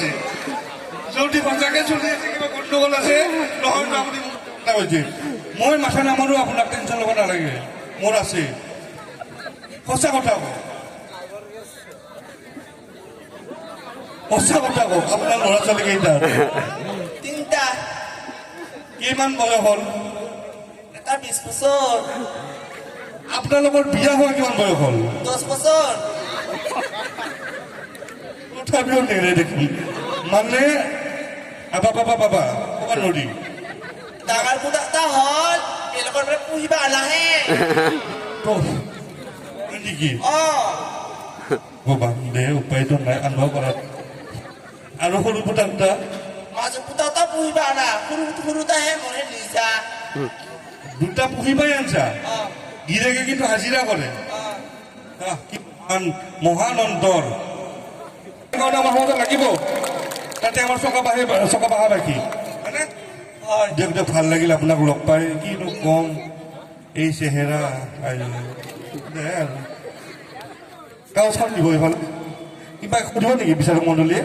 আছে যদি সঁচাকে চলি আছে কিবা গণ্ডগোল আছে নহয়তো আপুনি মোক কথা কৈছে মই মাথা নামাৰো আপোনাক টেনশ্যন ল'ব নালাগে মোৰ আছে সঁচা কথা কওক সঁচা কথা কওক আপোনাৰ ল'ৰা ছোৱালী কেইটা 3টা কিমান বয়স হ'ল এটা 20 বছৰ আপোনালোকৰ বিয়া হোৱা কিমান বয়স হ'ল 10 বছৰ তথাপিও নেৰে দেখি মানে বাবা ক'ব নোৱাৰি ডাঙৰ পুতাটা হ'ল এলোকৰ পৰা পুহিবা নাহে নেকি অঁ বাবা দে উপায়তো নাই আৰম্ভ কৰাত আৰু সৰু পুতাকটা মাজৰ পুতাটা পুহিবা না সৰুটাহে মনে নিজা দুটা পুহিবাই আনছা অঁ গিৰেকে কিন্তু হাজিৰা কৰে অঁ কিমান মহান অন্তৰ আমাৰ সমাজত লাগিব তাতে আমাৰ চকা বাহা বাকী হয়নে হয় দিয়ক দিয়ক ভাল লাগিল আপোনাক লগ পাই কিনো কম এই চেহেৰা দে আৰু গাঁওখন দিব এইফালে কিবা সুধিব নেকি বিচাৰক মণ্ডলীয়ে